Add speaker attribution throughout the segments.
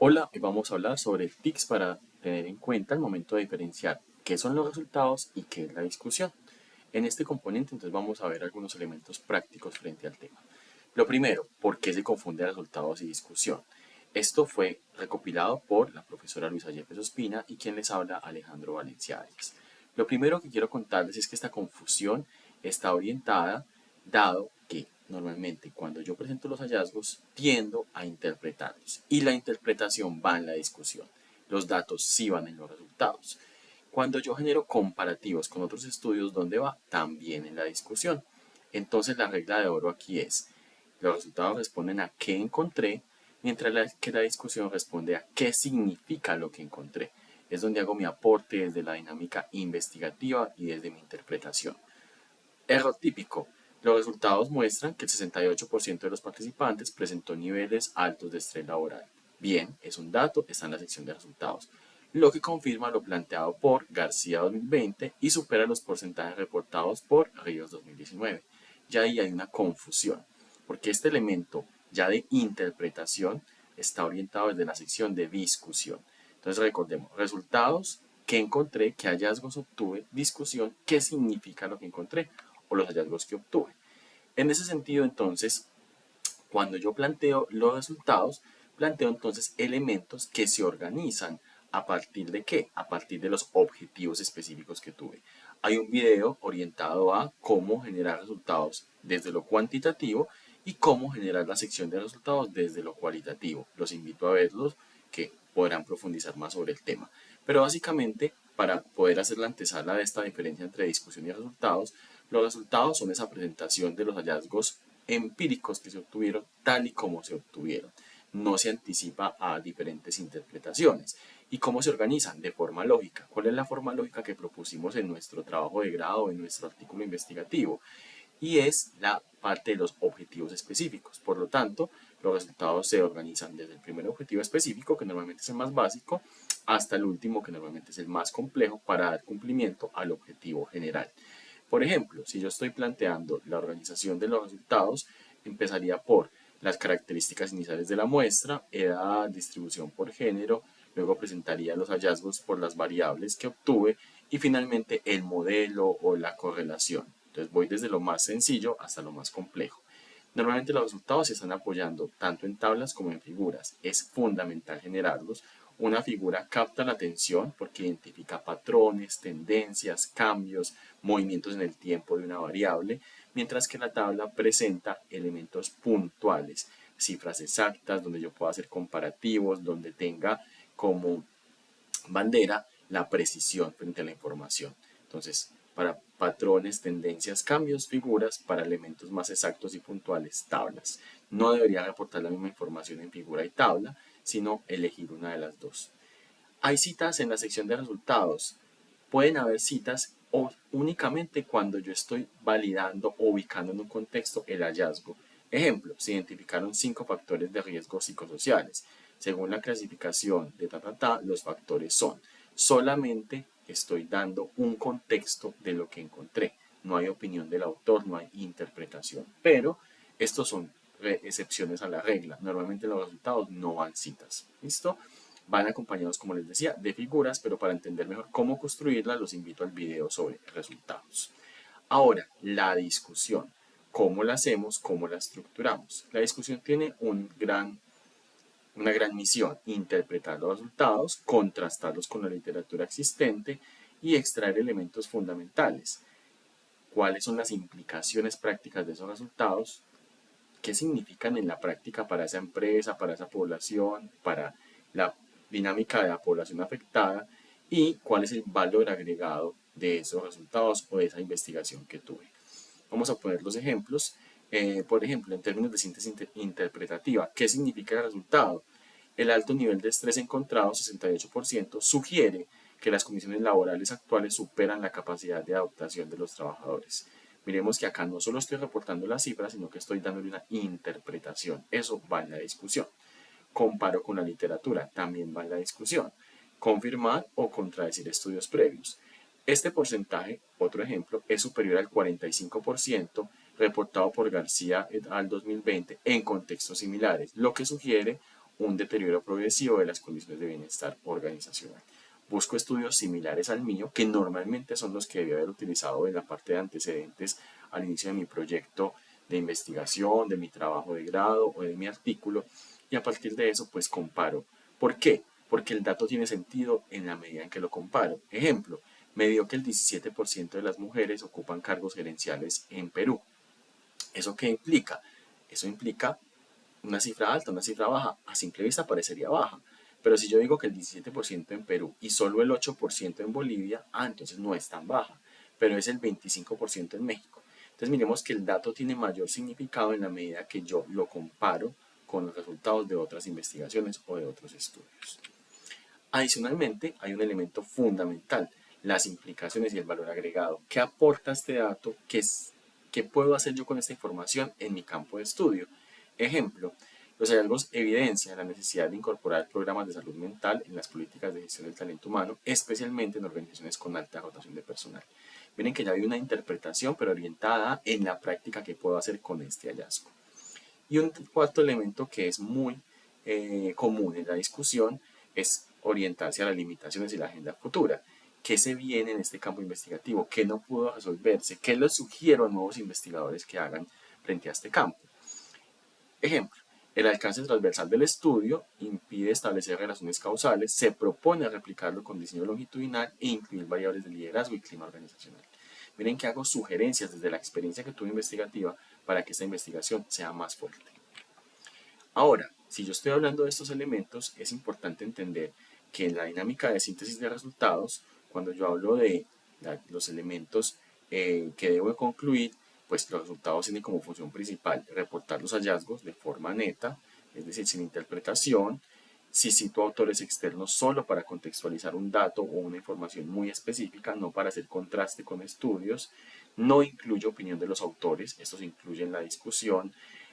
Speaker 1: Hola, hoy vamos a hablar sobre tips para tener en cuenta al momento de diferenciar qué son los resultados y qué es la discusión. En este componente entonces vamos a ver algunos elementos prácticos frente al tema. Lo primero, ¿por qué se confunde resultados y discusión? Esto fue recopilado por la profesora Luisa Yepes Ospina y quien les habla Alejandro Valencia Arias. Lo primero que quiero contarles es que esta confusión está orientada dado que normalmente cuando yo presento los hallazgos tiendo a interpretarlos y la interpretación va en la discusión. Los datos sí van en los resultados. Cuando yo genero comparativos con otros estudios, ¿dónde va? También en la discusión. Entonces la regla de oro aquí es, los resultados responden a qué encontré, mientras que la discusión responde a qué significa lo que encontré. Es donde hago mi aporte desde la dinámica investigativa y desde mi interpretación. Error típico. Los resultados muestran que el 68% de los participantes presentó niveles altos de estrés laboral. Bien, es un dato, está en la sección de resultados, lo que confirma lo planteado por García 2020 y supera los porcentajes reportados por Ríos 2019. Ya ahí hay una confusión, porque este elemento ya de interpretación está orientado desde la sección de discusión. Entonces recordemos, resultados, qué encontré, qué hallazgos obtuve, discusión, qué significa lo que encontré o los hallazgos que obtuve. En ese sentido, entonces, cuando yo planteo los resultados, planteo entonces elementos que se organizan a partir de qué? A partir de los objetivos específicos que tuve. Hay un video orientado a cómo generar resultados desde lo cuantitativo y cómo generar la sección de resultados desde lo cualitativo. Los invito a verlos que podrán profundizar más sobre el tema. Pero básicamente, para poder hacer la antesala de esta diferencia entre discusión y resultados, los resultados son esa presentación de los hallazgos empíricos que se obtuvieron tal y como se obtuvieron. No se anticipa a diferentes interpretaciones. ¿Y cómo se organizan? De forma lógica. ¿Cuál es la forma lógica que propusimos en nuestro trabajo de grado, en nuestro artículo investigativo? Y es la parte de los objetivos específicos. Por lo tanto, los resultados se organizan desde el primer objetivo específico, que normalmente es el más básico, hasta el último, que normalmente es el más complejo, para dar cumplimiento al objetivo general. Por ejemplo, si yo estoy planteando la organización de los resultados, empezaría por las características iniciales de la muestra, edad, distribución por género, luego presentaría los hallazgos por las variables que obtuve y finalmente el modelo o la correlación. Entonces voy desde lo más sencillo hasta lo más complejo. Normalmente los resultados se están apoyando tanto en tablas como en figuras. Es fundamental generarlos. Una figura capta la atención porque identifica patrones, tendencias, cambios, movimientos en el tiempo de una variable, mientras que la tabla presenta elementos puntuales, cifras exactas, donde yo pueda hacer comparativos, donde tenga como bandera la precisión frente a la información. Entonces, para patrones, tendencias, cambios, figuras, para elementos más exactos y puntuales, tablas. No debería reportar la misma información en figura y tabla, sino elegir una de las dos. Hay citas en la sección de resultados. Pueden haber citas únicamente cuando yo estoy validando o ubicando en un contexto el hallazgo. Ejemplo, se identificaron 5 factores de riesgo psicosociales. Según la clasificación de los factores son. Solamente estoy dando un contexto de lo que encontré. No hay opinión del autor, no hay interpretación. Pero estos son excepciones a la regla. Normalmente los resultados no van citas. ¿Listo? Van acompañados, como les decía, de figuras, pero para entender mejor cómo construirlas, los invito al video sobre resultados. Ahora, la discusión. ¿Cómo la hacemos? ¿Cómo la estructuramos? La discusión tiene una gran misión: interpretar los resultados, contrastarlos con la literatura existente y extraer elementos fundamentales. ¿Cuáles son las implicaciones prácticas de esos resultados? ¿Qué significan en la práctica para esa empresa, para esa población, para la dinámica de la población afectada? ¿Y cuál es el valor agregado de esos resultados o de esa investigación que tuve? Vamos a poner los ejemplos. Por ejemplo, en términos de síntesis interpretativa, ¿qué significa el resultado? El alto nivel de estrés encontrado, 68%, sugiere que las condiciones laborales actuales superan la capacidad de adaptación de los trabajadores. Miremos que acá no solo estoy reportando las cifras, sino que estoy dándole una interpretación. Eso va en la discusión. Comparo con la literatura, también va en la discusión. Confirmar o contradecir estudios previos. Este porcentaje, otro ejemplo, es superior al 45% reportado por García et al. 2020 en contextos similares, lo que sugiere un deterioro progresivo de las condiciones de bienestar organizacional. Busco estudios similares al mío, que normalmente son los que debía haber utilizado en la parte de antecedentes al inicio de mi proyecto de investigación, de mi trabajo de grado o de mi artículo, y a partir de eso pues comparo. ¿Por qué? Porque el dato tiene sentido en la medida en que lo comparo. Ejemplo, me dio que el 17% de las mujeres ocupan cargos gerenciales en Perú. ¿Eso qué implica? Eso implica una cifra alta, una cifra baja. A simple vista parecería baja. Pero si yo digo que el 17% en Perú y solo el 8% en Bolivia, entonces no es tan baja, pero es el 25% en México. Entonces miremos que el dato tiene mayor significado en la medida que yo lo comparo con los resultados de otras investigaciones o de otros estudios. Adicionalmente, hay un elemento fundamental, las implicaciones y el valor agregado. ¿Qué aporta este dato? ¿Qué puedo hacer yo con esta información en mi campo de estudio? Ejemplo, los hallazgos evidencian la necesidad de incorporar programas de salud mental en las políticas de gestión del talento humano, especialmente en organizaciones con alta rotación de personal. Miren que ya hay una interpretación, pero orientada en la práctica que puedo hacer con este hallazgo. Y un cuarto elemento que es muy común en la discusión es orientarse a las limitaciones y la agenda futura. ¿Qué se viene en este campo investigativo? ¿Qué no pudo resolverse? ¿Qué les sugiero a nuevos investigadores que hagan frente a este campo? Ejemplo, el alcance transversal del estudio impide establecer relaciones causales, se propone replicarlo con diseño longitudinal e incluir variables de liderazgo y clima organizacional. Miren que hago sugerencias desde la experiencia que tuve investigativa para que esta investigación sea más fuerte. Ahora, si yo estoy hablando de estos elementos, es importante entender que en la dinámica de síntesis de resultados, cuando yo hablo de los elementos que debo concluir, pues los resultados tienen como función principal reportar los hallazgos de forma neta, es decir, sin interpretación. Si cito autores externos solo para contextualizar un dato o una información muy específica, no para hacer contraste con estudios. No incluyo opinión de los autores, esto se incluye en la discusión.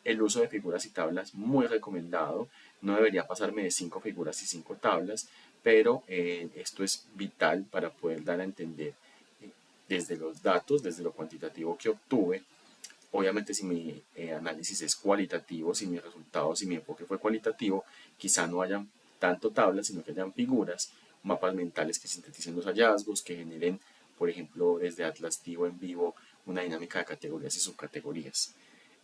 Speaker 1: El uso de figuras y tablas muy recomendado, no debería pasarme de 5 figuras y 5 tablas, pero esto es vital para poder dar a entender desde los datos, desde lo cuantitativo que obtuve. Obviamente si mi análisis es cualitativo, si mis resultados, si mi enfoque fue cualitativo, quizá no hayan tanto tablas, sino que hayan figuras, mapas mentales que sinteticen los hallazgos, que generen, por ejemplo, desde Atlas Tivo en vivo, una dinámica de categorías y subcategorías.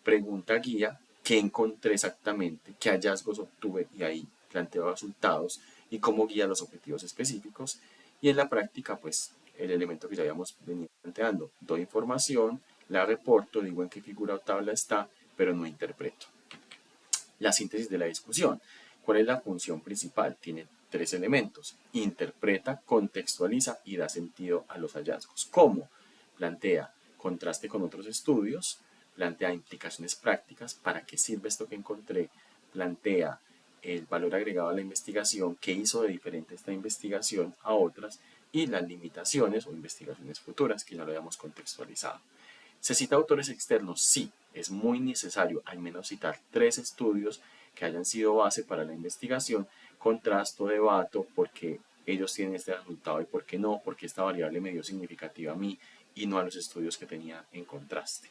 Speaker 1: Pregunta guía, qué encontré exactamente, qué hallazgos obtuve y ahí planteo resultados y cómo guía los objetivos específicos. Y en la práctica, pues el elemento que ya habíamos venido planteando, doy información, la reporto, digo en qué figura o tabla está, pero no interpreto. La síntesis de la discusión. ¿Cuál es la función principal? Tiene 3 elementos. Interpreta, contextualiza y da sentido a los hallazgos. ¿Cómo? Plantea contraste con otros estudios, plantea implicaciones prácticas, para qué sirve esto que encontré, plantea el valor agregado a la investigación, qué hizo de diferente esta investigación a otras y las limitaciones o investigaciones futuras que ya lo habíamos contextualizado. ¿Se cita autores externos? Sí, es muy necesario al menos citar 3 estudios que hayan sido base para la investigación, contrasto, debato, porque ellos tienen este resultado y por qué no, porque esta variable me dio significativa a mí y no a los estudios que tenía en contraste.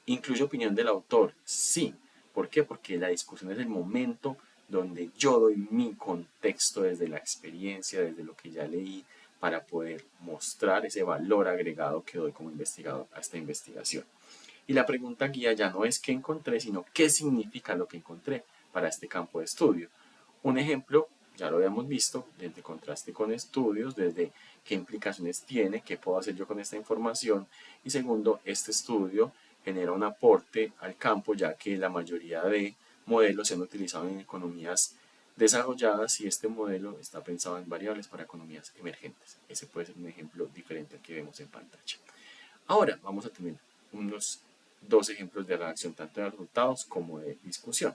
Speaker 1: ¿Incluye opinión del autor? Sí. ¿Por qué? Porque la discusión es el momento donde yo doy mi contexto desde la experiencia, desde lo que ya leí, para poder mostrar ese valor agregado que doy como investigador a esta investigación. Y la pregunta guía ya no es qué encontré, sino qué significa lo que encontré para este campo de estudio. Un ejemplo, ya lo habíamos visto, desde contraste con estudios, desde qué implicaciones tiene, qué puedo hacer yo con esta información. Y segundo, este estudio genera un aporte al campo, ya que la mayoría de modelos se han utilizado en economías desarrolladas y este modelo está pensado en variables para economías emergentes. Ese puede ser un ejemplo diferente al que vemos en pantalla. Ahora vamos a tener unos 2 ejemplos de redacción, tanto de resultados como de discusión.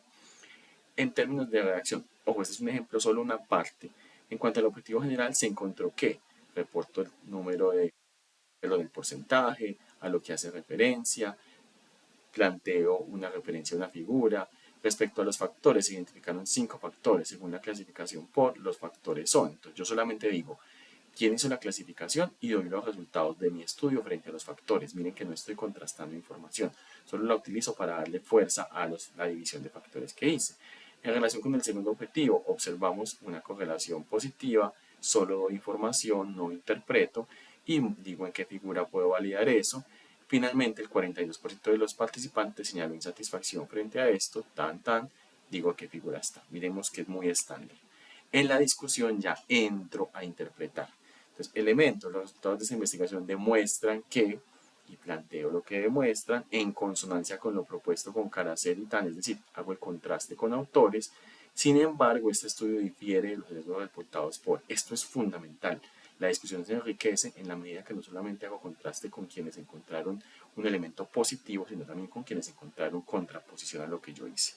Speaker 1: En términos de redacción, ojo, este es un ejemplo, solo una parte. En cuanto al objetivo general, se encontró que reporto el número de lo del porcentaje, a lo que hace referencia, planteo una referencia a una figura. Respecto a los factores, se identificaron 5 factores según la clasificación por los factores son. Entonces yo solamente digo quién hizo la clasificación y doy los resultados de mi estudio frente a los factores. Miren que no estoy contrastando información, solo la utilizo para darle fuerza a la división de factores que hice. En relación con el segundo objetivo, observamos una correlación positiva, solo doy información, no interpreto, y digo en qué figura puedo validar eso. Finalmente, el 42% de los participantes señaló insatisfacción frente a esto, digo qué figura está. Miremos que es muy estándar. En la discusión ya entro a interpretar. Entonces, elementos, los resultados de esta investigación demuestran que, y planteo lo que demuestran, en consonancia con lo propuesto con Caracel y Tan, es decir, hago el contraste con autores. Sin embargo, este estudio difiere de los sesgos reportados por. Esto es fundamental. La discusión se enriquece en la medida que no solamente hago contraste con quienes encontraron un elemento positivo, sino también con quienes encontraron contraposición a lo que yo hice.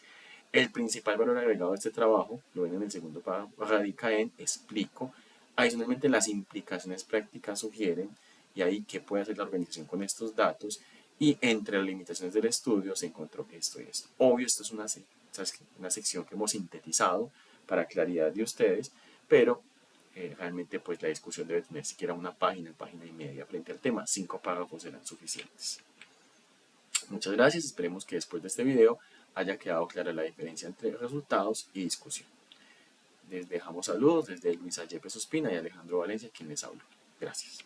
Speaker 1: El principal valor agregado de este trabajo, lo ven en el segundo párrafo, radica en explico. Adicionalmente, las implicaciones prácticas sugieren, y ahí qué puede hacer la organización con estos datos, y entre las limitaciones del estudio se encontró esto y esto. Obvio, esto es una sección que hemos sintetizado para claridad de ustedes, pero realmente pues la discusión debe tener siquiera una página y media frente al tema. 5 párrafos serán suficientes. Muchas gracias, esperemos que después de este video haya quedado clara la diferencia entre resultados y discusión. Les dejamos saludos desde Luisa Yepes Ospina y Alejandro Valencia, quien les habló. Gracias.